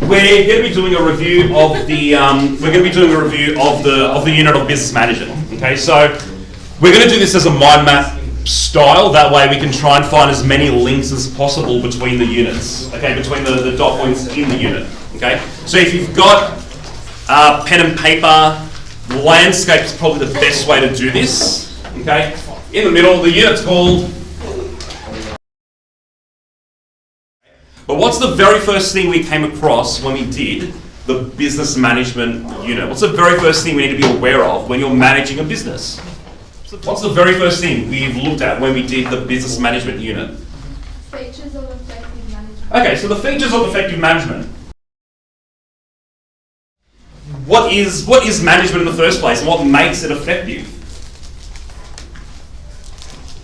we're going to be doing a review of the unit of business management. Okay, so we're going to do this as a mind map style. That way, we can try and find as many links as possible between the units. Okay, between the dot points in the unit. Okay, so if you've got pen and paper, landscape is probably the best way to do this. Okay, in the middle, the unit's called. But what's the very first thing we came across when we did the business management unit? What's the very first thing we need to be aware of when you're managing a business? What's the very first thing we've looked at when we did the business management unit? Features of effective management. Okay, so the features of effective management. What is management in the first place, and what makes it effective?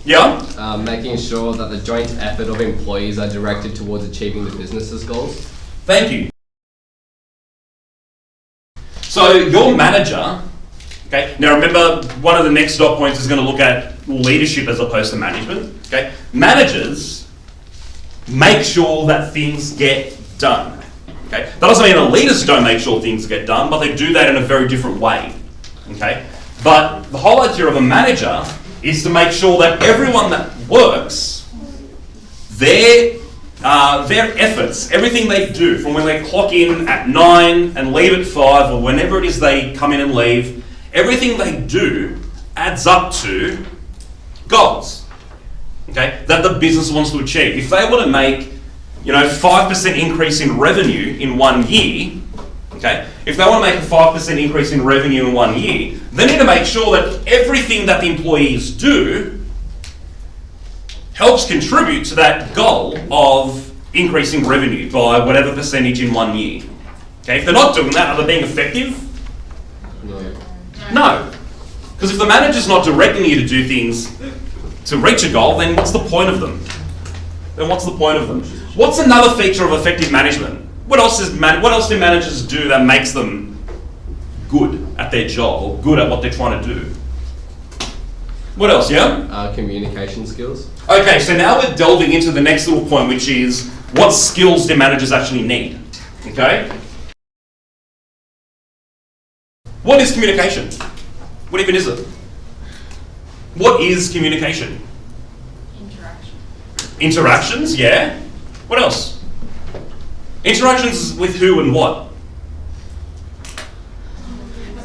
Yeah? Making sure that the joint effort of employees are directed towards achieving the business's goals. Thank you. So your manager, okay, now remember one of the next dot points is going to look at leadership as opposed to management. Okay, managers make sure that things get done. Okay, that doesn't mean the leaders don't make sure things get done, but they do that in a very different way. Okay, but the whole idea of a manager is to make sure that everyone that works, their efforts, everything they do, from when they clock in at 9 and leave at 5, or whenever it is they come in and leave, everything they do adds up to goals, okay, that the business wants to achieve. If they want to make, 5% increase in revenue in 1 year, okay, if they want to make a 5% increase in revenue in 1 year, they need to make sure that everything that the employees do helps contribute to that goal of increasing revenue by whatever percentage in 1 year. Okay, if they're not doing that, are they being effective? No. Because if the manager's not directing you to do things to reach a goal, then what's the point of them? What's another feature of effective management? What else do managers do that makes them good at their job or good at what they're trying to do? What else, yeah? Communication skills. Okay, so now we're delving into the next little point, which is what skills do managers actually need? Okay? What is communication? What even is it? What is communication? Interactions, yeah. What else? Interactions with who and what?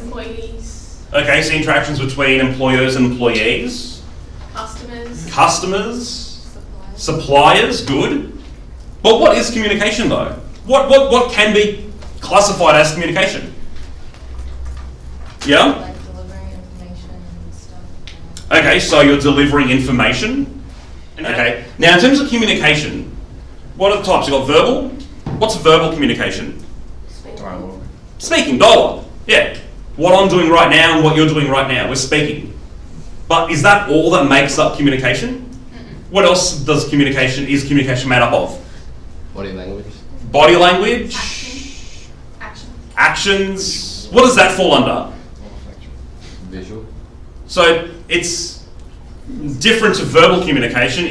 Employees. Okay, so interactions between employers and employees. Customers. Suppliers, good. But what is communication though? What can be classified as communication? Yeah? Like delivering information and stuff. Okay, so you're delivering information. Okay. Now, in terms of communication, what are the types? You've got verbal. What's verbal communication? Speaking, dialogue. Yeah. What I'm doing right now and what you're doing right now, we're speaking. But is that all that makes up communication? What else is communication made up of? Body language. Body language. Actions. What does that fall under? Visual. So it's different to verbal communication.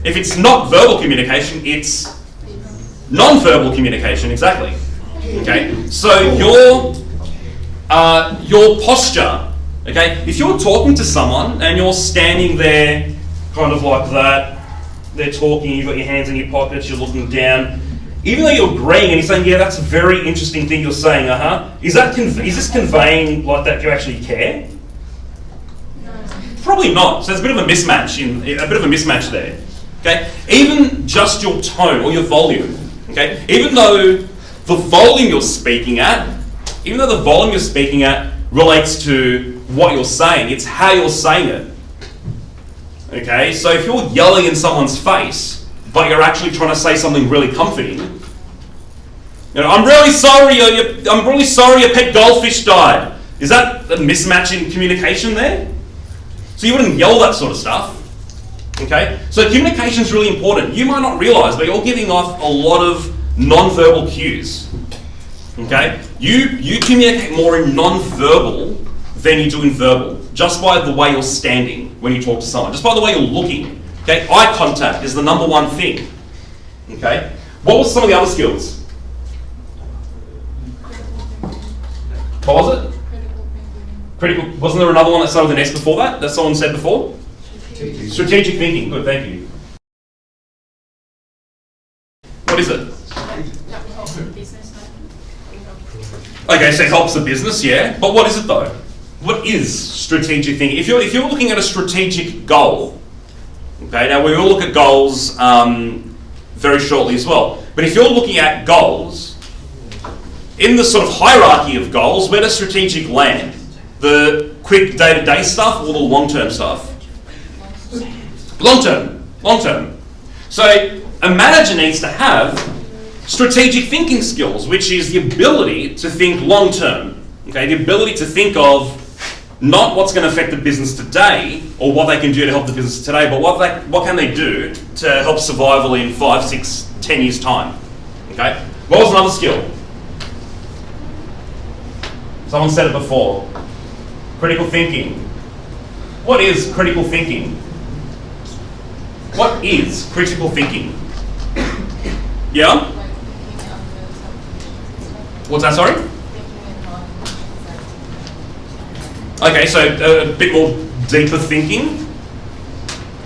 If it's not verbal communication, it's non-verbal communication, exactly. Okay, so your posture, okay, if you're talking to someone and you're standing there kind of like that, they're talking, you've got your hands in your pockets, you're looking down, even though you're agreeing and you're saying, yeah, that's a very interesting thing you're saying, is this conveying like that you actually care? No. Probably not. So there's a bit of a mismatch there. Okay, even just your tone or your volume. Okay, even though the volume you're speaking at relates to what you're saying, it's how you're saying it. Okay, so if you're yelling in someone's face, but you're actually trying to say something really comforting, I'm really sorry your pet goldfish died. Is that a mismatch in communication there? So you wouldn't yell that sort of stuff. Okay, so communication is really important. You might not realise, but you're giving off a lot of non-verbal cues. Okay, you communicate more in non-verbal than you do in verbal, just by the way you're standing when you talk to someone, just by the way you're looking Okay, eye contact is the number one thing. Okay, what was some of the other skills? What was it? Critical. Wasn't there another one that started with an S before that? That someone said before? Strategic thinking. Good, thank you. What is it? Okay, so it helps the business, yeah. But what is it though? What is strategic thinking? If you're looking at a strategic goal, okay. Now we will look at goals very shortly as well. But if you're looking at goals, in the sort of hierarchy of goals, where does strategic land? The quick day-to-day stuff or the long-term stuff? Long-term. So a manager needs to have strategic thinking skills, which is the ability to think long-term. Okay, the ability to think of not what's going to affect the business today or what they can do to help the business today, but what can they do to help survival in 5, 6, 10 years' time. Okay, what was another skill? Someone said it before. Critical thinking. What is critical thinking? What is critical thinking? Yeah? Like thinking under some conditions and stuff. What's that, sorry? Thinking in non-conditions. Okay, so a bit more deeper thinking.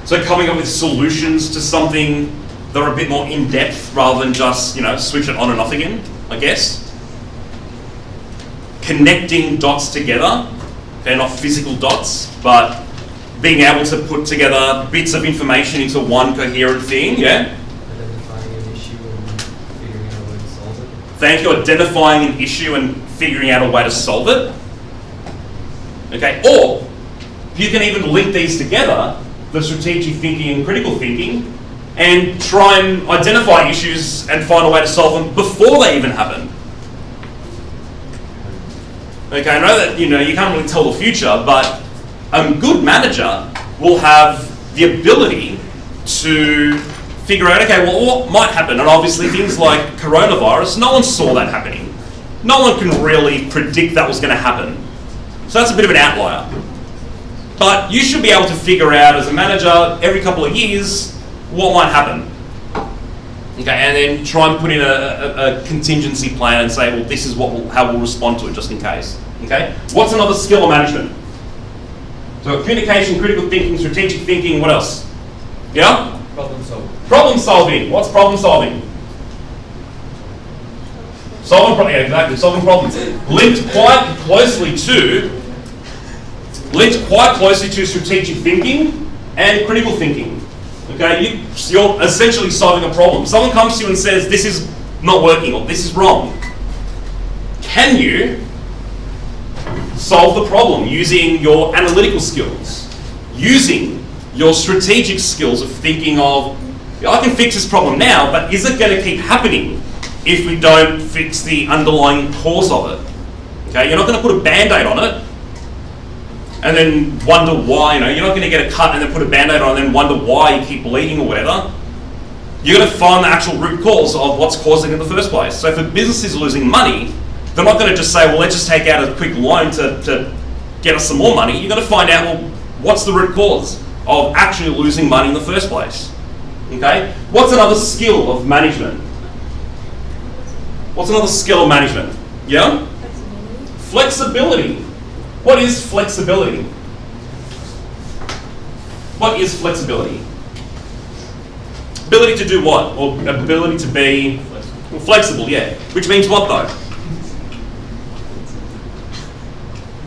So coming up with solutions to something that are a bit more in-depth rather than just, switch it on and off again, I guess. Connecting dots together. They're not physical dots, but being able to put together bits of information into one coherent thing, yeah? Identifying an issue and figuring out a way to solve it. Thank you, identifying an issue and figuring out a way to solve it. Okay, or you can even link these together, the strategic thinking and critical thinking, and try and identify issues and find a way to solve them before they even happen. Okay, I know that you can't really tell the future, but a good manager will have the ability to figure out, okay, well, what might happen? And obviously things like coronavirus, no one saw that happening. No one can really predict that was going to happen. So that's a bit of an outlier. But you should be able to figure out as a manager every couple of years what might happen. Okay, and then try and put in a contingency plan and say, well, this is how we'll respond to it just in case. Okay, what's another skill of management? So communication, critical thinking, strategic thinking, what else? Yeah? Problem solving. Problem solving. What's problem solving? Solving problems. Linked quite closely to strategic thinking and critical thinking. Okay, you're essentially solving a problem. Someone comes to you and says, this is not working or this is wrong. Can you solve the problem using your analytical skills, using your strategic skills of thinking of, I can fix this problem now, but is it going to keep happening if we don't fix the underlying cause of it? Okay, you're not going to put a band-aid on it and then wonder why, you're not going to get a cut and then put a band-aid on and then wonder why you keep bleeding or whatever. You're going to find the actual root cause of what's causing it in the first place. So if a business is losing money, they're not going to just say, well, let's just take out a quick loan to get us some more money. You're going to find out, well, what's the root cause of actually losing money in the first place? Okay? What's another skill of management? What's another skill of management? Yeah? Flexibility. What is flexibility? What is flexibility? Ability to do what? Or ability to be flexible, yeah. Which means what though?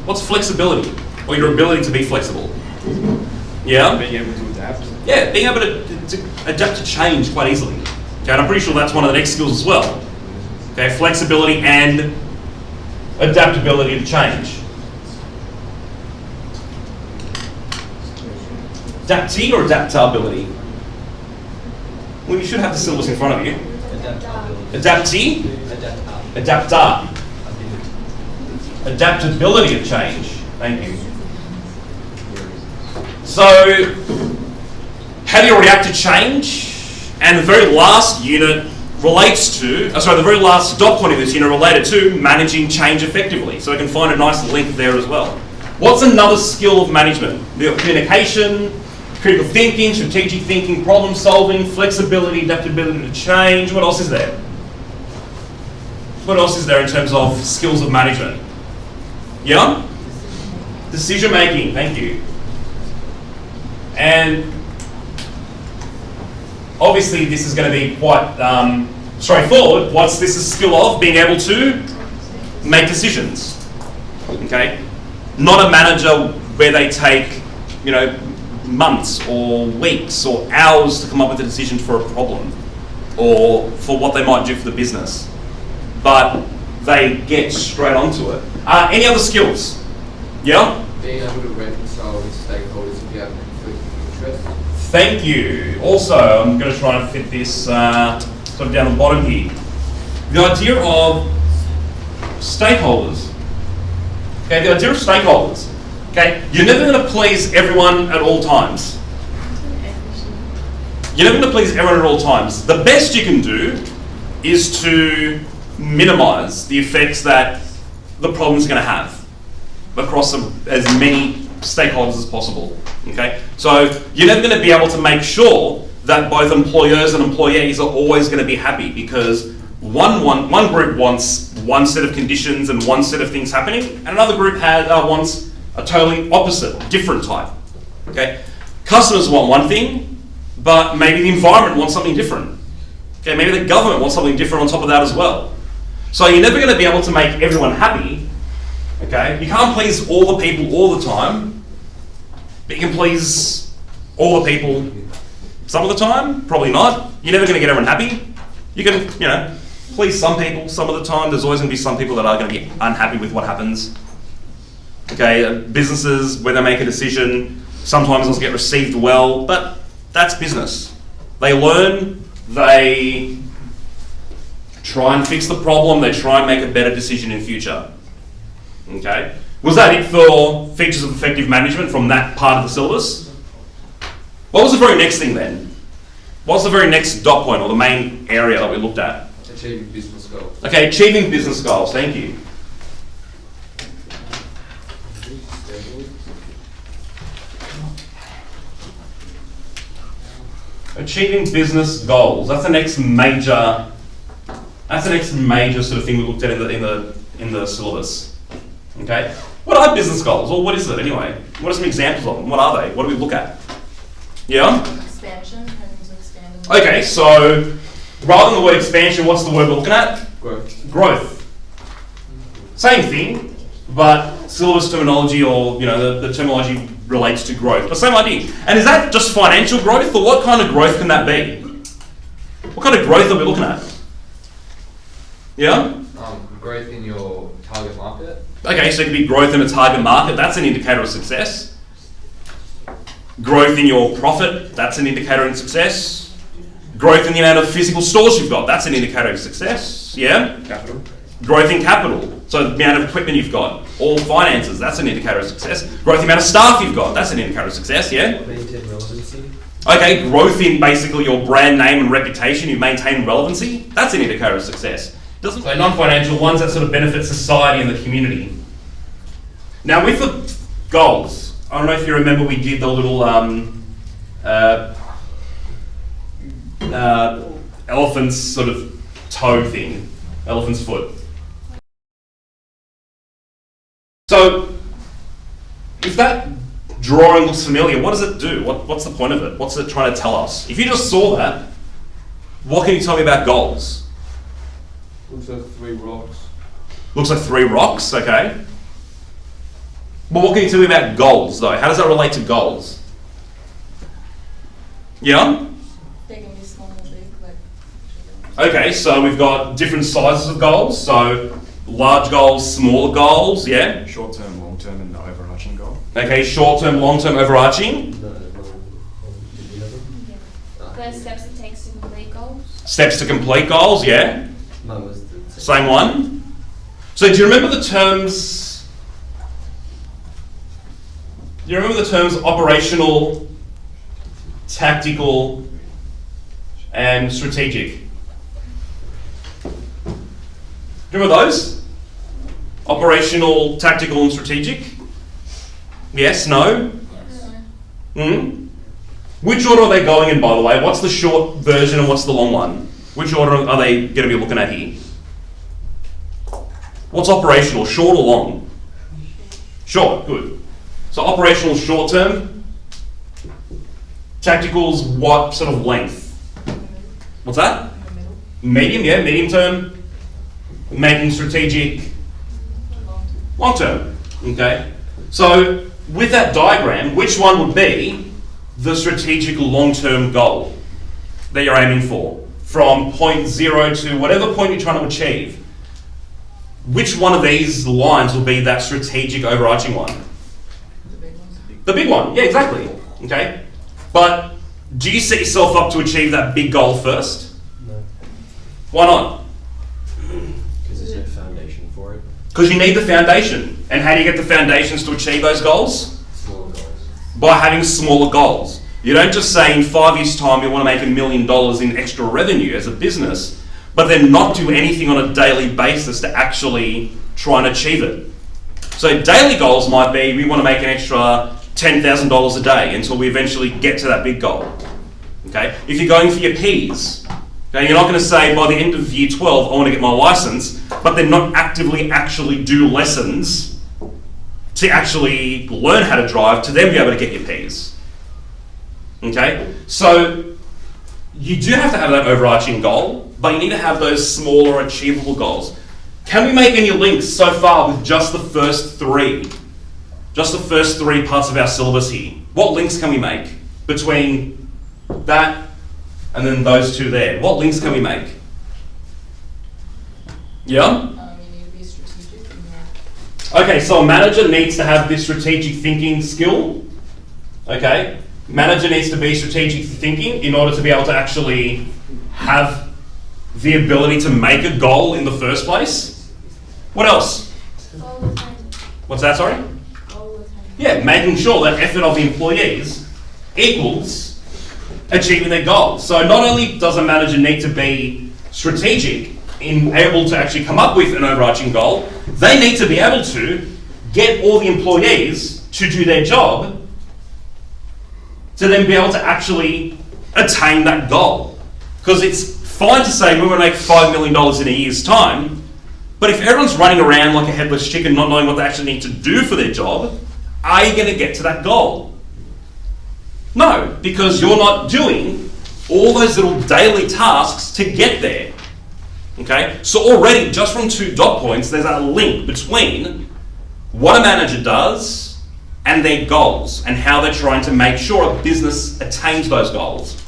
What's flexibility? Or your ability to be flexible? Yeah? Being able to adapt. Yeah, being able to adapt to change quite easily. Okay, and I'm pretty sure that's one of the next skills as well. Okay, flexibility and adaptability to change. Adaptee or adaptability? Well, you should have the syllabus in front of you. Adaptability. Adaptee? Adapter. Adaptability to change. Thank you. So, how do you react to change? And the very last unit relates to, the very last dot point of this unit related to managing change effectively. So we can find a nice link there as well. What's another skill of management? The communication, Critical thinking, strategic thinking, problem solving, flexibility, adaptability to change. What else is there? What else is there in terms of skills of management? Yeah? Decision making, thank you. And obviously this is going to be quite straightforward. What's this a skill of? Being able to make decisions. Okay? Not a manager where they take, months or weeks or hours to come up with a decision for a problem or for what they might do for the business. But they get straight onto it. Any other skills? Yeah? Being able to reconcile with stakeholders if you have conflicting interests. Thank you. Also, I'm going to try and fit this sort of down the bottom here. The idea of stakeholders. Okay, the idea of stakeholders. Okay, you're never going to please everyone at all times. You're never going to please everyone at all times. The best you can do is to minimize the effects that the problem's going to have across as many stakeholders as possible. Okay, so you're never going to be able to make sure that both employers and employees are always going to be happy because one group wants one set of conditions and one set of things happening, and another group wants a totally opposite, different type. Okay, customers want one thing, but maybe the environment wants something different. Okay, maybe the government wants something different on top of that as well. So you're never going to be able to make everyone happy. Okay, you can't please all the people all the time, but you can please all the people some of the time. Probably not. You're never going to get everyone happy. You can, please some people some of the time. There's always going to be some people that are going to be unhappy with what happens. Okay, businesses, when they make a decision, sometimes it'll get received well, but that's business. They learn, they try and fix the problem, they try and make a better decision in future. Okay, was that it for features of effective management from that part of the syllabus? What was the very next thing then? What's the very next dot point or the main area that we looked at? Achieving business goals. Okay, achieving business goals, thank you. Achieving business goals. That's the next major sort of thing we looked at in the syllabus. Okay. What are business goals? Or what is it anyway? What are some examples of them? What are they? What do we look at? Yeah? Expansion, having to expand. Okay, so rather than the word expansion, what's the word we're looking at? Growth. Growth. Same thing, but syllabus terminology or the terminology relates to growth, but same idea. And is that just financial growth, or what kind of growth can that be? What kind of growth are we looking at? Yeah? Growth in your target market. Okay, so it could be growth in a target market, that's an indicator of success. Growth in your profit, that's an indicator of success. Growth in the amount of physical stores you've got, that's an indicator of success. Yeah? Capital. Growth in capital, so the amount of equipment you've got, or finances, that's an indicator of success. Growth in the amount of staff you've got, that's an indicator of success, yeah? Maintain relevancy. Okay, growth in basically your brand name and reputation, you maintain relevancy, that's an indicator of success. So non-financial ones that sort of benefit society and the community. Now with the goals, I don't know if you remember we did the little elephant's sort of toe thing, elephant's foot. So, if that drawing looks familiar, what does it do? What's the point of it? What's it trying to tell us? If you just saw that, what can you tell me about goals? Looks like 3 rocks. Looks like 3 rocks, okay. But what can you tell me about goals though? How does that relate to goals? Yeah? They can be small or big, like. Okay, so we've got different sizes of goals. So large goals, smaller goals, yeah? Short-term, long-term, and the overarching goal. Okay, short-term, long-term, overarching. The steps it takes to complete goals. Steps to complete goals, yeah? Mine was the Same one. So do you remember the terms? Do you remember the terms operational, tactical, and strategic? Do you remember those? Operational, tactical, and strategic? Yes, no? Yeah. Which order are they going in, by the way? What's the short version and what's the long one? Which order are they going to be looking at here? What's operational, short or long? Short, good. So operational short term. Tactical's what sort of length? What's that? In the middle, Medium, yeah, medium term. Making strategic long term. Okay. So with that diagram, which one would be the strategic long term goal that you're aiming for? From point 0 to whatever point you're trying to achieve. Which one of these lines will be that strategic overarching one? the big ones. The big one, yeah, exactly. Okay. But do you set yourself up to achieve that big goal first? No, Why not? because there's no foundation for it. Because you need the foundation. And how do you get the foundations to achieve those goals? Smaller goals. By having smaller goals. You don't just say in 5 years' time you want to make $1 million in extra revenue as a business, but then not do anything on a daily basis to actually try and achieve it. So daily goals might be we want to make an extra $10,000 a day until we eventually get to that big goal. Okay? If you're going for your Ps, okay, you're not going to say by the end of year 12 I want to get my license, but then not actively actually do lessons to actually learn how to drive to then be able to get your Ps. Okay? So you do have to have that overarching goal, but you need to have those smaller achievable goals. Can we make any links so far with just the first three? Just the first three parts of our syllabus here. What links can we make between that and then those two there? What links can we make? Yeah? You need to be strategic in your Okay, so a manager needs to have this strategic thinking skill. Okay? Manager needs to be strategic thinking in order to be able to actually have the ability to make a goal in the first place. What else? Goal with time. What's that, sorry? Goal with time. Yeah, making sure that effort of the employees equals achieving their goals. So not only does a manager need to be strategic in able to actually come up with an overarching goal, they need to be able to get all the employees to do their job to then be able to actually attain that goal. Because it's fine to say we want to make $5 million in a year's time, but if everyone's running around like a headless chicken not knowing what they actually need to do for their job, are you going to get to that goal? No, because you're not doing all those little daily tasks to get there. Okay? So already, just from 2 dot points, there's a link between what a manager does and their goals and how they're trying to make sure a business attains those goals.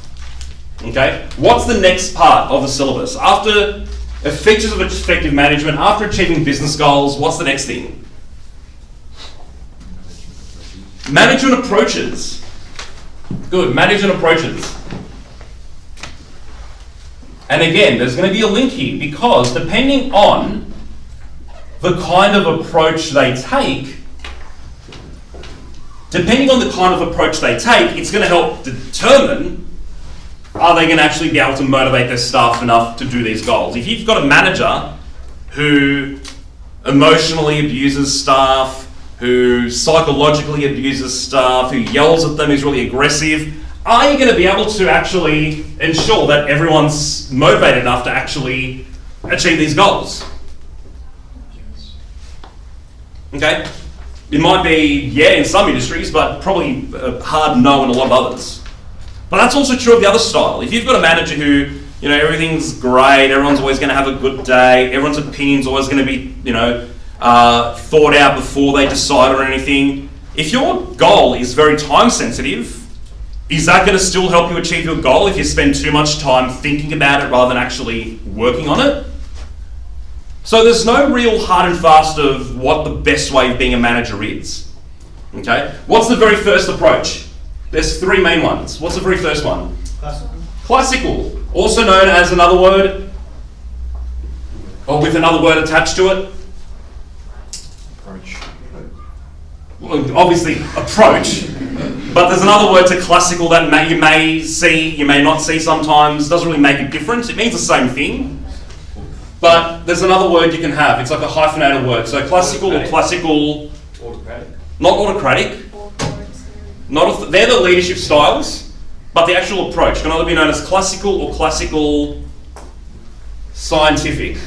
Okay? What's the next part of the syllabus? After features of effective management, after achieving business goals, what's the next thing? Management approaches. Good, management approaches. And again, there's going to be a link here because depending on the kind of approach they take, it's going to help determine are they going to actually be able to motivate their staff enough to do these goals. If you've got a manager who emotionally abuses staff, who psychologically abuses staff, who yells at them, is really aggressive, are you going to be able to actually ensure that everyone's motivated enough to actually achieve these goals? Okay? It might be, yeah, in some industries, but probably a hard no in a lot of others. But that's also true of the other style. If you've got a manager who, everything's great, everyone's always going to have a good day, everyone's opinion's always going to be, thought out before they decide on anything. If your goal is very time sensitive, is that going to still help you achieve your goal if you spend too much time thinking about it rather than actually working on it? So there's no real hard and fast of what the best way of being a manager is. Okay? What's the very first approach? There's 3 main ones. What's the very first one? Classical. Also known as another word, or with another word attached to it. Approach. Well, obviously, approach. But there's another word to classical that you may see, you may not see sometimes. Doesn't really make a difference. It means the same thing. But there's another word you can have. It's like a hyphenated word. So classical or classical. Autocratic. Not autocratic. They're the leadership styles. but the actual approach can either be known as classical or classical scientific.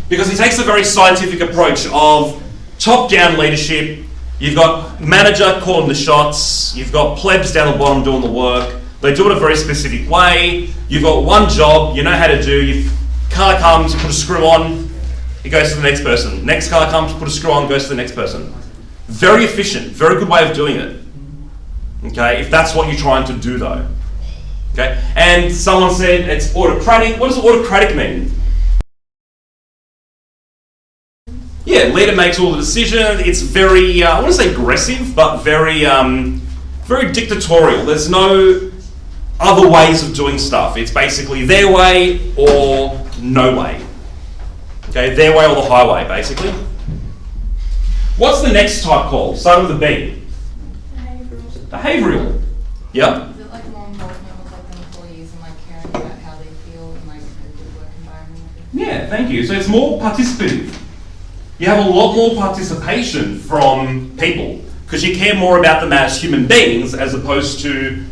Because he takes a very scientific approach of top-down leadership. You've got manager calling the shots, you've got plebs down the bottom doing the work. They do it a very specific way. You've got one job, you know how to do. Car comes, you put a screw on, it goes to the next person. Next car comes, put a screw on, goes to the next person. Very efficient, very good way of doing it. Okay, if that's what you're trying to do though. Okay, and someone said it's autocratic. What does autocratic mean? Yeah, leader makes all the decisions. It's very, I want to say aggressive, but very, very dictatorial. There's no other ways of doing stuff. It's basically their way or no way. Okay, their way or the highway, basically. What's the next type called? Start with a B. Behavioural. Yep. Is it like more involvement with like the employees and like caring about how they feel and like a good work environment? Yeah, thank you. So it's more participative. You have a lot more participation from people because you care more about them as human beings as opposed to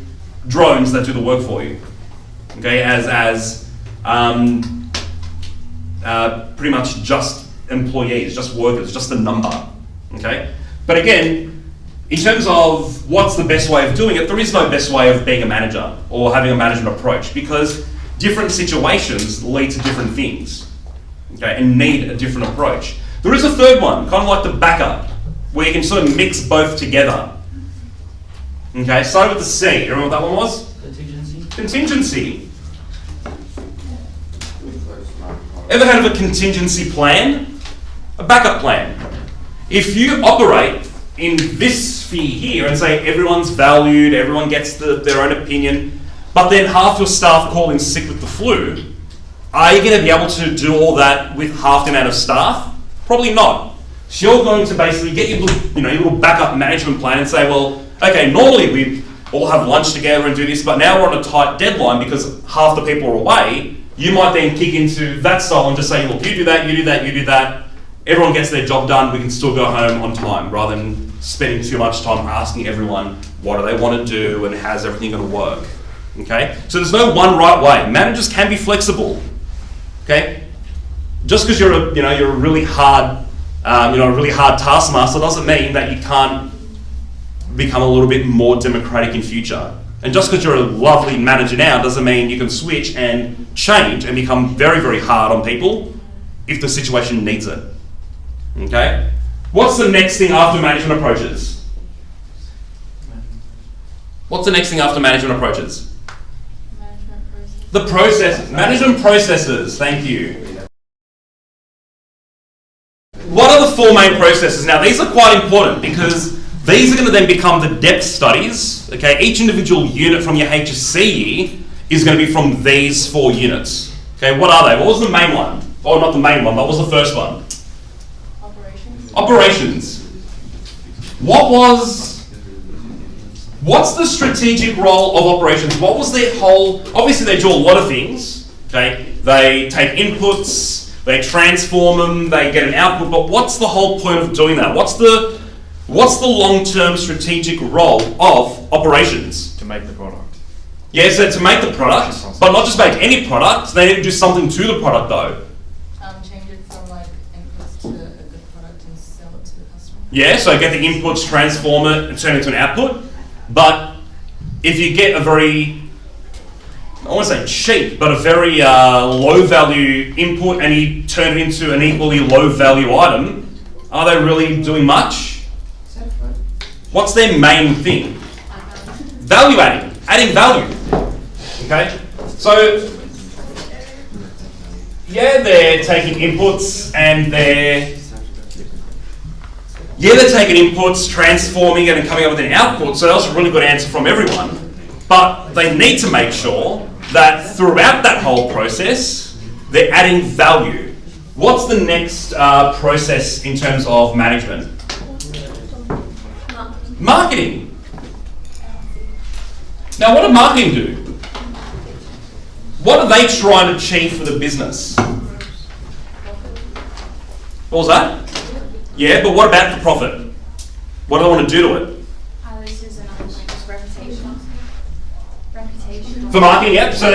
drones that do the work for you. Okay, as pretty much just employees, just workers, just a number. Okay, but again, in terms of what's the best way of doing it, there is no best way of being a manager or having a management approach because different situations lead to different things. Okay, and need a different approach. There is a third one, kind of like the backup, where you can sort of mix both together. Okay, start with the C. You remember what that one was? Contingency. Contingency. Ever heard of a contingency plan? A backup plan. If you operate in this sphere here and say everyone's valued, everyone gets their own opinion, but then half your staff call in sick with the flu, are you going to be able to do all that with half the amount of staff? Probably not. So you're going to basically get your little backup management plan and say, well, okay, normally we all have lunch together and do this, but now we're on a tight deadline because half the people are away. You might then kick into that style and just say, look, you do that, you do that, you do that. Everyone gets their job done, we can still go home on time, rather than spending too much time asking everyone what do they want to do and how's everything going to work. Okay? So there's no one right way. Managers can be flexible. Okay? Just because you're a really hard taskmaster doesn't mean that you can't become a little bit more democratic in future. And just because you're a lovely manager now doesn't mean you can switch and change and become very, very hard on people if the situation needs it. Okay? What's the next thing after management approaches? What's the next thing after management approaches? Management process. The process, management processes, thank you. What are the four main processes? Now these are quite important because these are going to then become the depth studies. Okay, each individual unit from your HSC year is going to be from these four units. Okay, what are they? What was the main one? Oh, not the main one, what was the first one? Operations. Operations. What's the strategic role of operations? What was their whole, obviously they do a lot of things, okay? They take inputs, they transform them, they get an output, but what's the whole point of doing that? What's the long-term strategic role of operations? To make the product. Yeah, so to make the product, but not just make any product, they need to do something to the product though. Change it from like inputs to a good product and sell it to the customer. Yeah, so get the inputs, transform it, and turn it into an output. But if you get a very, I want to say cheap, but a very low value input and you turn it into an equally low value item, are they really doing much? What's their main thing? Value adding value. Okay? So, yeah, they're taking inputs and they're taking inputs, transforming it and coming up with an output, so that's a really good answer from everyone. But they need to make sure that throughout that whole process, they're adding value. What's the next process in terms of management? Marketing. Now, what does marketing do? What are they trying to achieve for the business? What was that? Yeah, but what about the profit? What do they want to do to it? This is another point, just For marketing, yep. So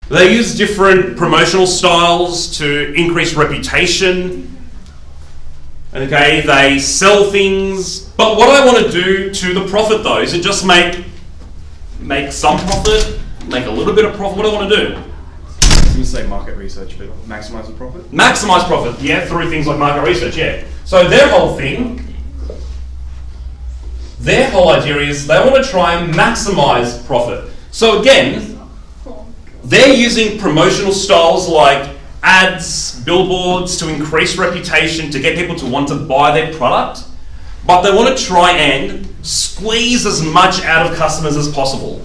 they use different promotional styles to increase reputation. Okay, they sell things. But what I want to do to the profit though is it just make some profit, make a little bit of profit. What do I want to do? You say market research, but maximize the profit? Maximize profit, yeah, through things like market research, yeah. So their whole idea is they want to try and maximize profit. So again, they're using promotional styles like ads, billboards to increase reputation, to get people to want to buy their product, but they want to try and squeeze as much out of customers as possible.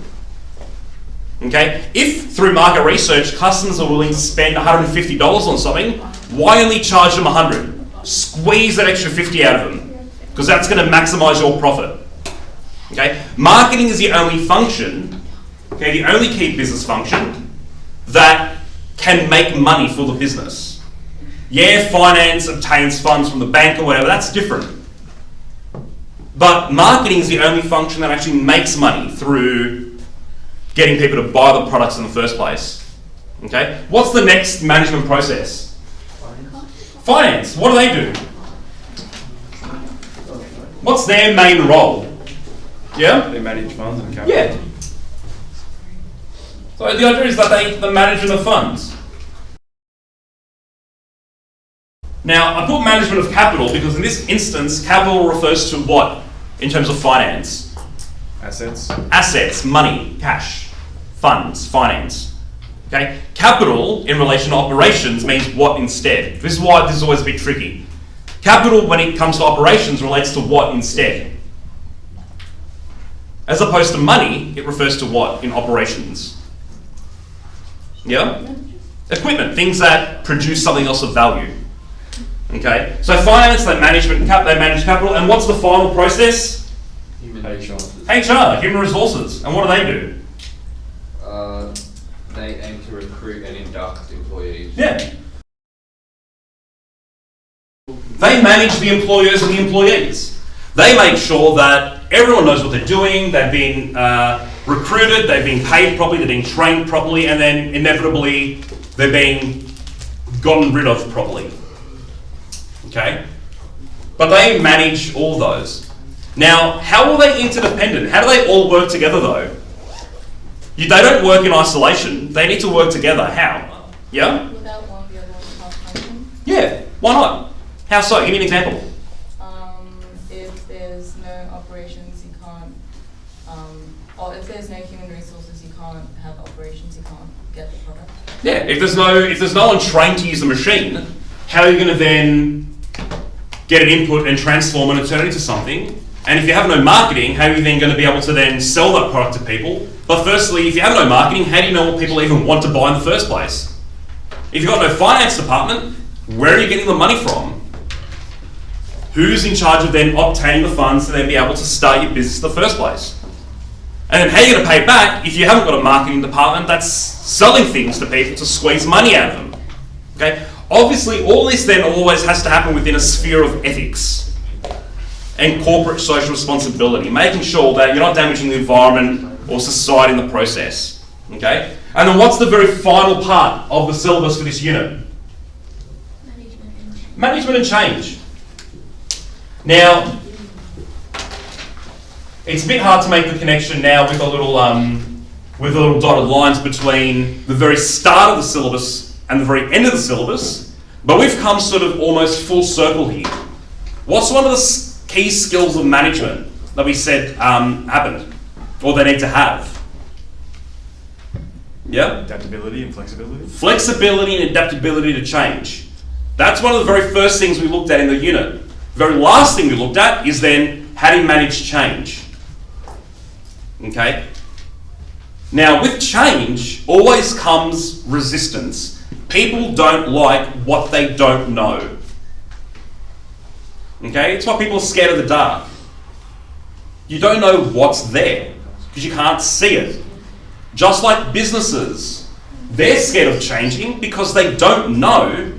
Okay, if through market research customers are willing to spend $150 on something, why only charge them $100? Squeeze that extra 50 out of them, because that's going to maximize your profit. Okay, marketing is the only function, okay, the only key business function that can make money for the business. Yeah, finance obtains funds from the bank or whatever, that's different. But marketing is the only function that actually makes money through getting people to buy the products in the first place. Okay? What's the next management process? Finance. What do they do? What's their main role? Yeah? They manage funds and capital. Yeah. So the idea is that they manage the funds. Now, I put management of capital because in this instance, capital refers to what in terms of finance? Assets. Assets, money, cash, funds, finance. Okay? Capital in relation to operations means what instead? This is why this is always a bit tricky. Capital, when it comes to operations, relates to what instead? As opposed to money, it refers to what in operations? Yeah? Equipment, things that produce something else of value. Okay? So finance, they manage capital, and what's the final process? HR, human resources. And what do? They aim to recruit and induct employees. Yeah. They manage the employers and the employees. They make sure that everyone knows what they're doing, they've been recruited, they've been paid properly, they're being trained properly, and then inevitably they're being gotten rid of properly. Okay? But they manage all those. Now, how are they interdependent? How do they all work together though? They don't work in isolation. They need to work together. How? Yeah? Without one, the other one can't function. Yeah. Why not? How so? Give me an example. If there's no operations, you can't, or if there's no human resources, you can't have operations, you can't get the product. Yeah. If there's no one trained to use the machine, how are you going to then get an input and transform it and turn it into something? And if you have no marketing, how are you then going to be able to then sell that product to people? But firstly, if you have no marketing, how do you know what people even want to buy in the first place? If you've got no finance department, where are you getting the money from? Who's in charge of then obtaining the funds to then be able to start your business in the first place? And then how are you going to pay it back if you haven't got a marketing department that's selling things to people to squeeze money out of them? Okay? Obviously, all this then always has to happen within a sphere of ethics and corporate social responsibility, making sure that you're not damaging the environment or society in the process. Okay? And then what's the very final part of the syllabus for this unit? Management and change. Now, it's a bit hard to make the connection now with a little dotted lines between the very start of the syllabus and the very end of the syllabus, but we've come sort of almost full circle here. What's one of the key skills of management that we said happened, or they need to have? Yeah? Adaptability and flexibility. Flexibility and adaptability to change. That's one of the very first things we looked at in the unit. The very last thing we looked at is then how do you manage change? Okay? Now, with change always comes resistance. People don't like what they don't know. Okay? It's why people are scared of the dark. You don't know what's there because you can't see it. Just like businesses, they're scared of changing because they don't know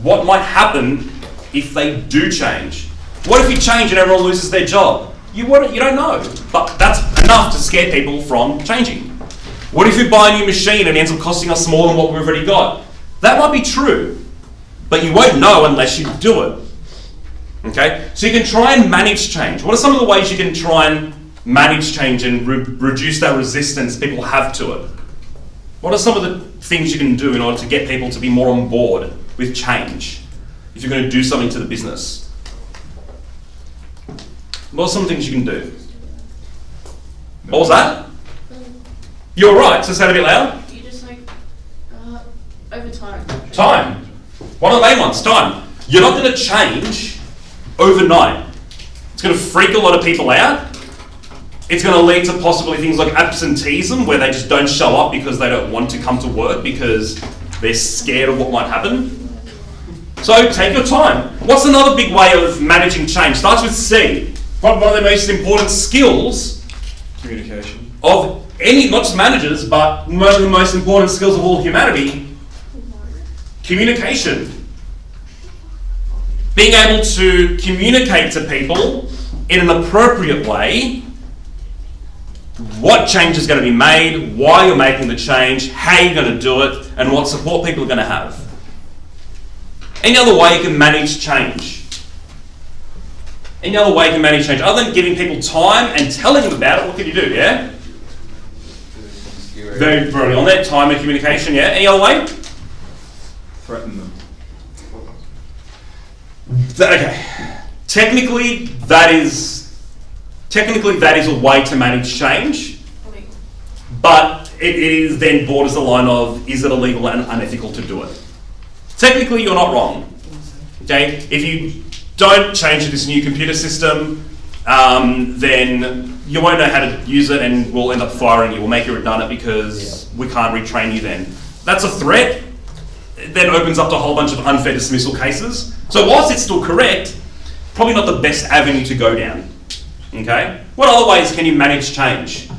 what might happen if they do change. What if you change and everyone loses their job? You don't know. But that's enough to scare people from changing. What if you buy a new machine and it ends up costing us more than what we've already got? That might be true, but you won't know unless you do it. Okay? So you can try and manage change. What are some of the ways you can try and manage change and reduce that resistance people have to it? What are some of the things you can do in order to get people to be more on board with change if you're going to do something to the business? What are some things you can do? What was that? You're right, so say it a bit louder. You just like, over time. Time. One of the main ones, time. You're not going to change overnight. It's going to freak a lot of people out. It's going to lead to possibly things like absenteeism, where they just don't show up because they don't want to come to work because they're scared of what might happen. So take your time. What's another big way of managing change? Starts with C. One of the most important skills Communication. of any, not just managers, but one of the most important skills of all humanity, communication. Being able to communicate to people in an appropriate way what change is going to be made, why you're making the change, how you're going to do it, and what support people are going to have. Any other way you can manage change? Any other way you can manage change? Other than giving people time and telling them about it, what can you do, yeah? Very early on there, time and communication, yeah? Any other way? Threaten them. Okay. Technically, that is a way to manage change, but it is then borders the line of, is it illegal and unethical to do it? Technically, you're not wrong. Okay? If you don't change this new computer system, then you won't know how to use it and we'll end up firing you. We'll make you redundant because we can't retrain you then. That's a threat. It then opens up to a whole bunch of unfair dismissal cases. So whilst it's still correct, probably not the best avenue to go down. Okay? What other ways can you manage change?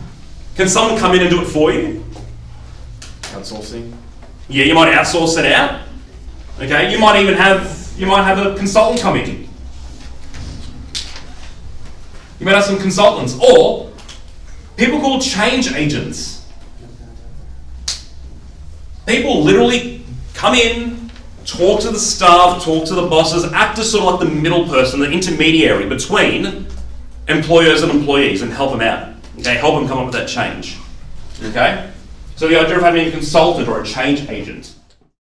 Can someone come in and do it for you? Outsourcing. Yeah, you might outsource it out. Okay? You might have a consultant come in. You might have some consultants, or people called change agents. People literally come in, talk to the staff, talk to the bosses, act as sort of like the middle person, the intermediary between employers and employees, and help them out. Okay, help them come up with that change. Okay? So the idea of having a consultant or a change agent.